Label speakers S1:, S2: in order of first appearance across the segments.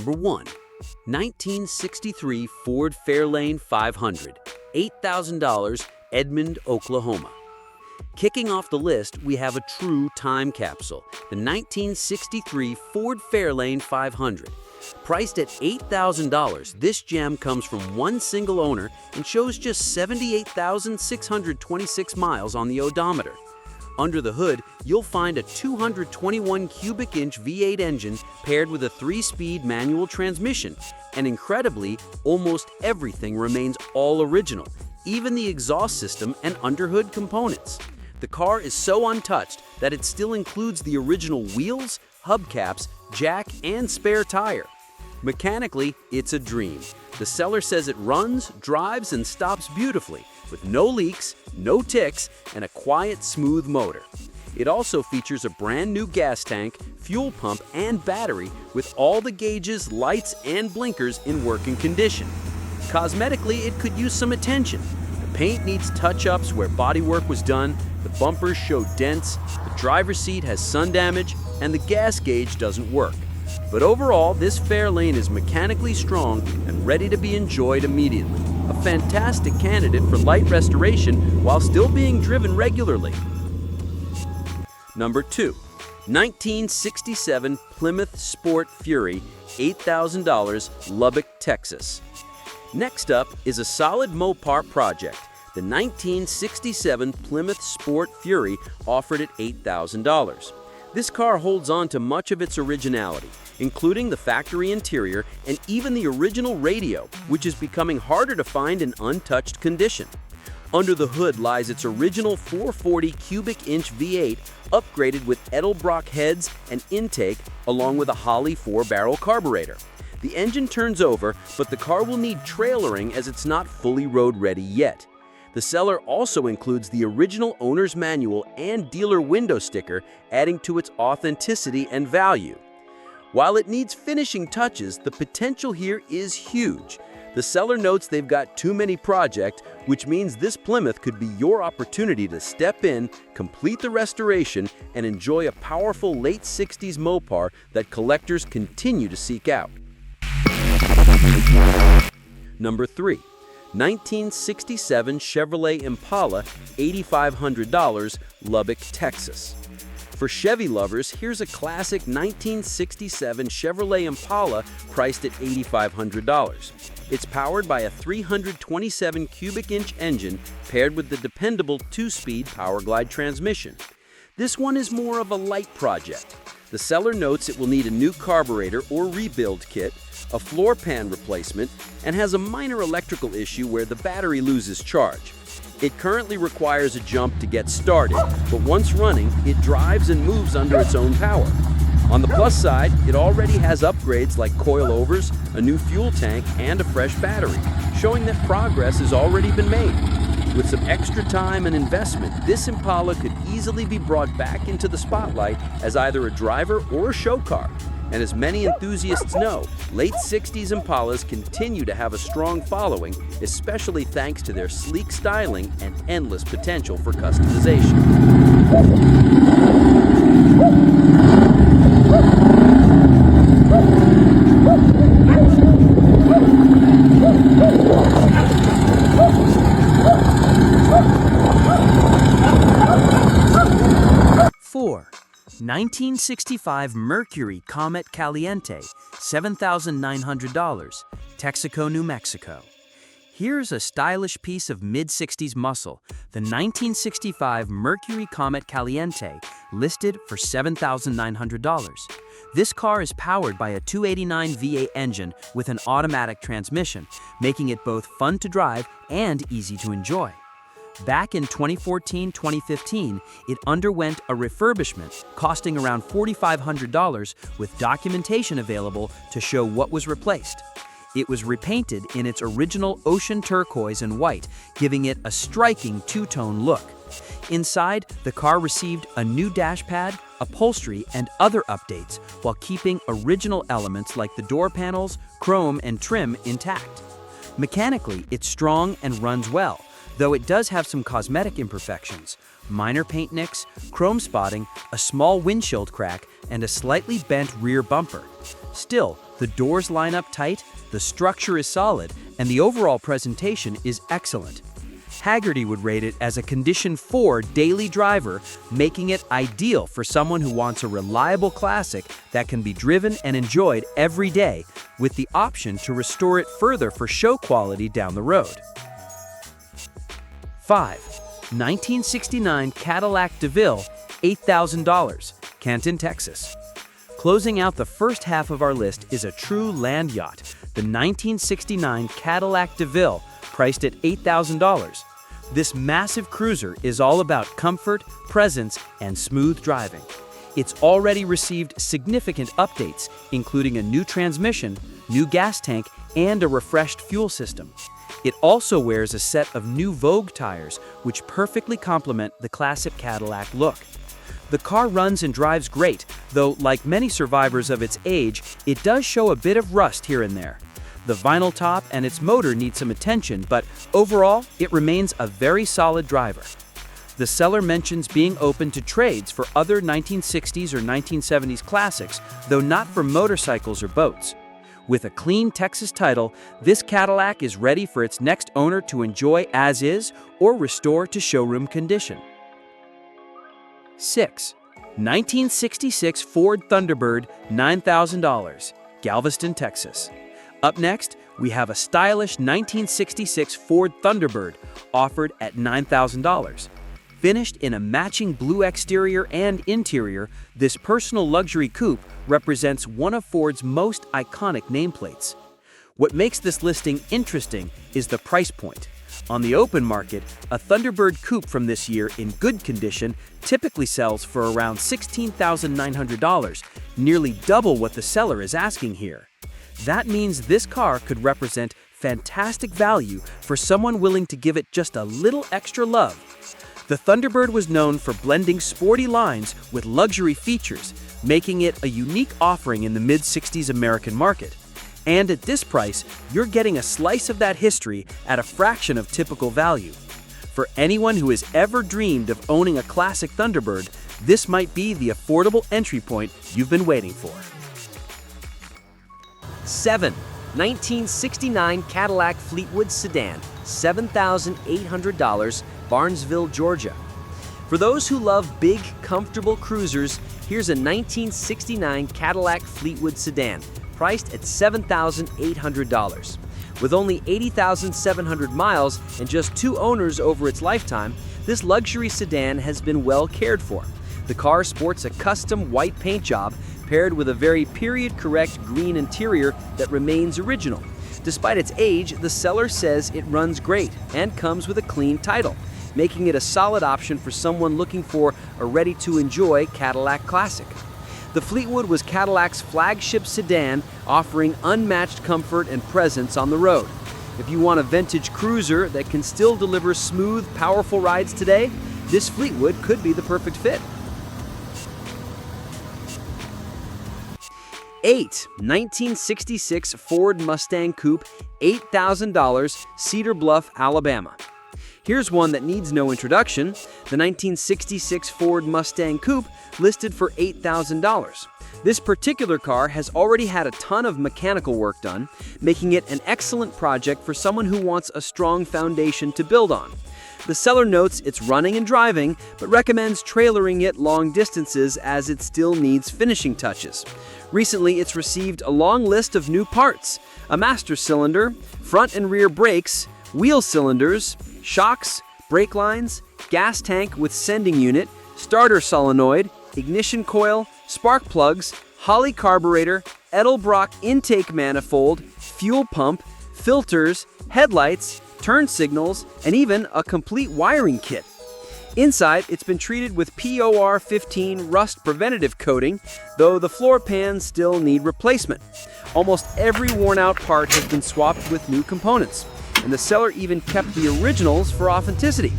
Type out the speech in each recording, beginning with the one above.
S1: Number 1. 1963 Ford Fairlane 500, $8,000, Edmond, Oklahoma. Kicking off the list, we have a true time capsule, the 1963 Ford Fairlane 500. Priced at $8,000, this gem comes from one single owner and shows just 78,626 miles on the odometer. Under the hood, you'll find a 221 cubic inch V8 engine paired with a 3-speed manual transmission, and incredibly, almost everything remains all original, even the exhaust system and underhood components. The car is so untouched that it still includes the original wheels, hubcaps, jack, and spare tire. Mechanically, it's a dream. The seller says it runs, drives, and stops beautifully, with no leaks, no ticks, and a quiet, smooth motor. It also features a brand new gas tank, fuel pump, and battery, with all the gauges, lights, and blinkers in working condition. Cosmetically, it could use some attention. The paint needs touch-ups where bodywork was done, the bumpers show dents, the driver's seat has sun damage, and the gas gauge doesn't work. But overall, this Fairlane is mechanically strong and ready to be enjoyed immediately. A fantastic candidate for light restoration while still being driven regularly. Number 2. 1967 Plymouth Sport Fury, $8,000, Lubbock, Texas. Next up is a solid Mopar project, the 1967 Plymouth Sport Fury, offered at $8,000. This car holds on to much of its originality, including the factory interior and even the original radio, which is becoming harder to find in untouched condition. Under the hood lies its original 440 cubic inch V8, upgraded with Edelbrock heads and intake, along with a Holley 4-barrel carburetor. The engine turns over, but the car will need trailering as it's not fully road-ready yet. The seller also includes the original owner's manual and dealer window sticker, adding to its authenticity and value. While it needs finishing touches, the potential here is huge. The seller notes they've got too many projects, which means this Plymouth could be your opportunity to step in, complete the restoration, and enjoy a powerful late 60s Mopar that collectors continue to seek out. Number 3. 1967 Chevrolet Impala, $8,500, Lubbock, Texas. For Chevy lovers, here's a classic 1967 Chevrolet Impala priced at $8,500. It's powered by a 327 cubic inch engine paired with the dependable 2-speed Powerglide transmission. This one is more of a light project. The seller notes it will need a new carburetor or rebuild kit, a floor pan replacement, and has a minor electrical issue where the battery loses charge. It currently requires a jump to get started, but once running, it drives and moves under its own power. On the plus side, it already has upgrades like coilovers, a new fuel tank, and a fresh battery, showing that progress has already been made. With some extra time and investment, this Impala could easily be brought back into the spotlight as either a driver or a show car. And as many enthusiasts know, late 60s Impalas continue to have a strong following, especially thanks to their sleek styling and endless potential for customization. 4. 1965 Mercury Comet Caliente, $7,900, Texaco, New Mexico. Here's a stylish piece of mid-60s muscle, the 1965 Mercury Comet Caliente, listed for $7,900. This car is powered by a 289 V8 engine with an automatic transmission, making it both fun to drive and easy to enjoy. Back in 2014-2015, it underwent a refurbishment, costing around $4,500 with documentation available to show what was replaced. It was repainted in its original ocean turquoise and white, giving it a striking two-tone look. Inside, the car received a new dash pad, upholstery, and other updates, while keeping original elements like the door panels, chrome, and trim intact. Mechanically, it's strong and runs well, though it does have some cosmetic imperfections, minor paint nicks, chrome spotting, a small windshield crack, and a slightly bent rear bumper. Still, The doors line up tight, the structure is solid, and the overall presentation is excellent. Haggerty would rate it as a Condition 4 daily driver, making it ideal for someone who wants a reliable classic that can be driven and enjoyed every day, with the option to restore it further for show quality down the road. 5. 1969 Cadillac DeVille, $8,000, Canton, Texas. Closing out the first half of our list is a true land yacht, the 1969 Cadillac DeVille, priced at $8,000. This massive cruiser is all about comfort, presence, and smooth driving. It's already received significant updates, including a new transmission, new gas tank, and a refreshed fuel system. It also wears a set of new Vogue tires, which perfectly complement the classic Cadillac look. The car runs and drives great, though like many survivors of its age, it does show a bit of rust here and there. The vinyl top and its motor need some attention, but overall, it remains a very solid driver. The seller mentions being open to trades for other 1960s or 1970s classics, though not for motorcycles or boats. With a clean Texas title, this Cadillac is ready for its next owner to enjoy as is or restore to showroom condition. 6. 1966 Ford Thunderbird, $9,000, Galveston, Texas. Up next, we have a stylish 1966 Ford Thunderbird offered at $9,000. Finished in a matching blue exterior and interior, this personal luxury coupe represents one of Ford's most iconic nameplates. What makes this listing interesting is the price point. On the open market, a Thunderbird coupe from this year in good condition typically sells for around $16,900, nearly double what the seller is asking here. That means this car could represent fantastic value for someone willing to give it just a little extra love. The Thunderbird was known for blending sporty lines with luxury features, making it a unique offering in the mid-60s American market. And at this price, you're getting a slice of that history at a fraction of typical value. For anyone who has ever dreamed of owning a classic Thunderbird, this might be the affordable entry point you've been waiting for.
S2: 7. 1969 Cadillac Fleetwood Sedan, $7,800, Barnesville, Georgia. For those who love big, comfortable cruisers, here's a 1969 Cadillac Fleetwood Sedan, priced at $7,800. With only 80,700 miles and just 2 owners over its lifetime, this luxury sedan has been well cared for. The car sports a custom white paint job paired with a very period-correct green interior that remains original. Despite its age, the seller says it runs great and comes with a clean title, making it a solid option for someone looking for a ready-to-enjoy Cadillac classic. The Fleetwood was Cadillac's flagship sedan, offering unmatched comfort and presence on the road. If you want a vintage cruiser that can still deliver smooth, powerful rides today, this Fleetwood could be the perfect fit. 8. 1966 Ford Mustang Coupe, $8,000, Cedar Bluff, Alabama. Here's one that needs no introduction, the 1966 Ford Mustang Coupe, listed for $8,000. This particular car has already had a ton of mechanical work done, making it an excellent project for someone who wants a strong foundation to build on. The seller notes it's running and driving, but recommends trailering it long distances as it still needs finishing touches. Recently, it's received a long list of new parts: a master cylinder, front and rear brakes, wheel cylinders, shocks, brake lines, gas tank with sending unit, starter solenoid, ignition coil, spark plugs, Holley carburetor, Edelbrock intake manifold, fuel pump, filters, headlights, turn signals, and even a complete wiring kit. Inside, it's been treated with POR 15 rust preventative coating, though the floor pans still need replacement. Almost every worn-out part has been swapped with new components, and the seller even kept the originals for authenticity.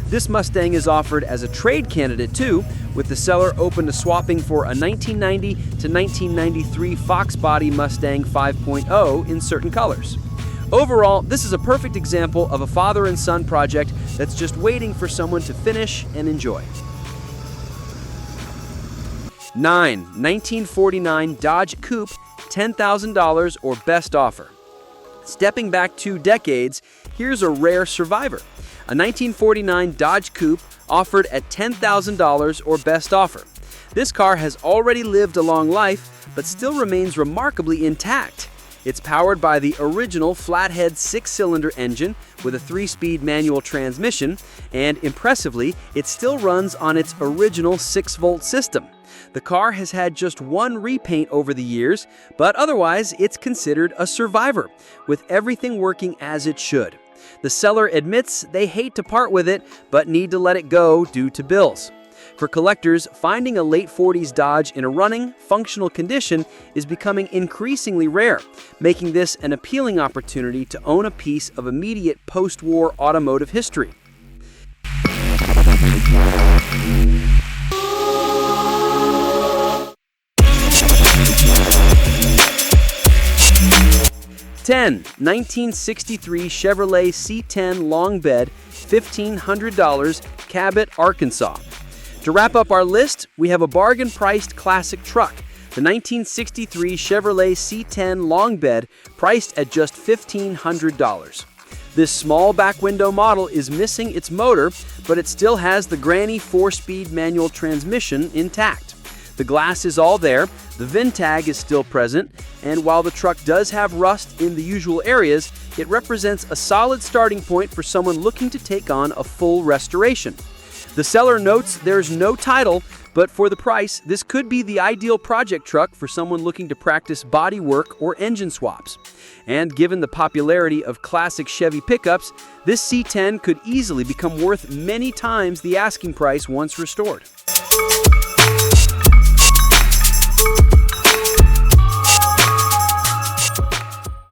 S2: This Mustang is offered as a trade candidate too, with the seller open to swapping for a 1990 to 1993 Fox Body Mustang 5.0 in certain colors. Overall, this is a perfect example of a father and son project that's just waiting for someone to finish and enjoy. 9. 1949 Dodge Coupe, $10,000 or best offer. Stepping back 2 decades, here's a rare survivor. A 1949 Dodge Coupe offered at $10,000 or best offer. This car has already lived a long life, but still remains remarkably intact. It's powered by the original flathead 6-cylinder engine with a 3-speed manual transmission, and impressively, it still runs on its original 6-volt system. The car has had just 1 repaint over the years, but otherwise it's considered a survivor, with everything working as it should. The seller admits they hate to part with it, but need to let it go due to bills. For collectors, finding a late 40s Dodge in a running, functional condition is becoming increasingly rare, making this an appealing opportunity to own a piece of immediate post-war automotive history. #10. 1963 Chevrolet C10 long bed, $1,500, Cabot, Arkansas. To wrap up our list, we have a bargain-priced classic truck, the 1963 Chevrolet C10 long bed, priced at just $1,500. This small back window model is missing its motor, but it still has the granny 4-speed manual transmission intact. The glass is all there, the VIN tag is still present, and while the truck does have rust in the usual areas, it represents a solid starting point for someone looking to take on a full restoration. The seller notes there's no title, but for the price, this could be the ideal project truck for someone looking to practice body work or engine swaps. And given the popularity of classic Chevy pickups, this C10 could easily become worth many times the asking price once restored.